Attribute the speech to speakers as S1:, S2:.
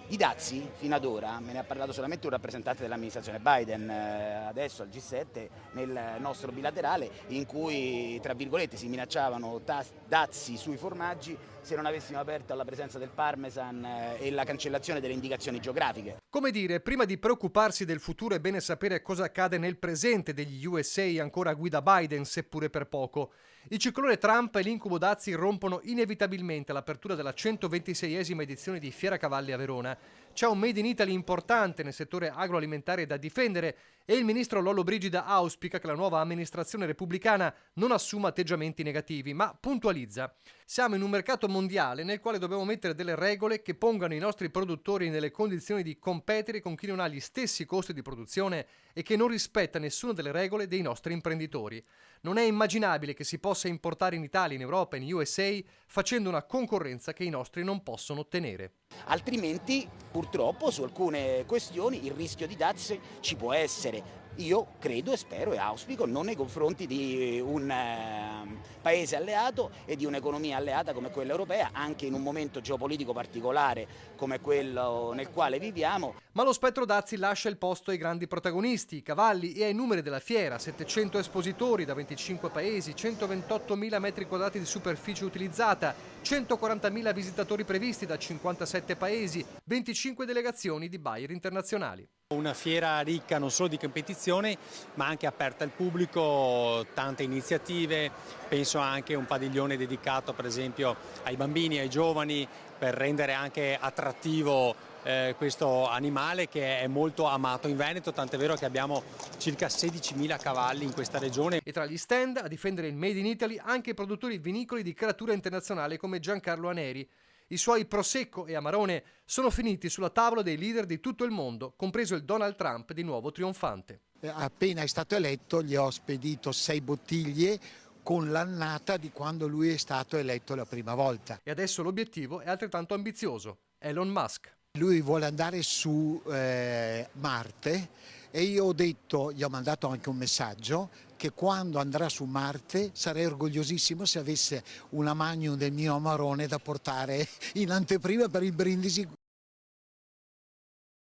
S1: Di dazi fino ad ora me ne ha parlato solamente un rappresentante dell'amministrazione Biden, adesso al G7 nel nostro bilaterale, in cui tra virgolette si minacciavano dazi sui formaggi se non avessimo aperto alla presenza del parmesan e la cancellazione delle indicazioni geografiche.
S2: Come dire, prima di preoccuparsi del futuro è bene sapere cosa accade nel presente degli USA ancora a guida Biden, seppure per poco. Il ciclone Trump e l'incubo dazi rompono inevitabilmente l'apertura della 126esima edizione di Fiera Cavalli a Verona. C'è un Made in Italy importante nel settore agroalimentare da difendere e il ministro Lollobrigida auspica che la nuova amministrazione repubblicana non assuma atteggiamenti negativi, ma puntualizza. Siamo in un mercato mondiale nel quale dobbiamo mettere delle regole che pongano i nostri produttori nelle condizioni di competere con chi non ha gli stessi costi di produzione e che non rispetta nessuna delle regole dei nostri imprenditori. Non è immaginabile che si possa importare in Italia, in Europa e in USA facendo una concorrenza che i nostri non possono ottenere.
S1: Altrimenti, purtroppo, su alcune questioni il rischio di dazi ci può essere. Io credo e spero e auspico non nei confronti di un paese alleato e di un'economia alleata come quella europea, anche in un momento geopolitico particolare come quello nel quale viviamo.
S2: Ma lo spettro dazi lascia il posto ai grandi protagonisti, i cavalli e ai numeri della fiera: 700 espositori da 25 paesi, 128.000 metri quadrati di superficie utilizzata, 140.000 visitatori previsti da 57 paesi, 25 delegazioni di buyer internazionali.
S3: Una fiera ricca non solo di competizione ma anche aperta al pubblico, tante iniziative, penso anche a un padiglione dedicato per esempio ai bambini, ai giovani, per rendere anche attrattivo questo animale che è molto amato in Veneto, tant'è vero che abbiamo circa 16.000 cavalli in questa regione.
S2: E tra gli stand a difendere il Made in Italy anche i produttori vinicoli di caratura internazionale come Giancarlo Aneri. I suoi Prosecco e Amarone sono finiti sulla tavola dei leader di tutto il mondo, compreso il Donald Trump di nuovo trionfante.
S4: Appena è stato eletto gli ho spedito 6 bottiglie con l'annata di quando lui è stato eletto la prima volta.
S2: E adesso l'obiettivo è altrettanto ambizioso: Elon Musk.
S4: Lui vuole andare su Marte e io ho detto, gli ho mandato anche un messaggio, che quando andrà su Marte sarei orgogliosissimo se avesse una magnum del mio Amarone da portare in anteprima per il brindisi.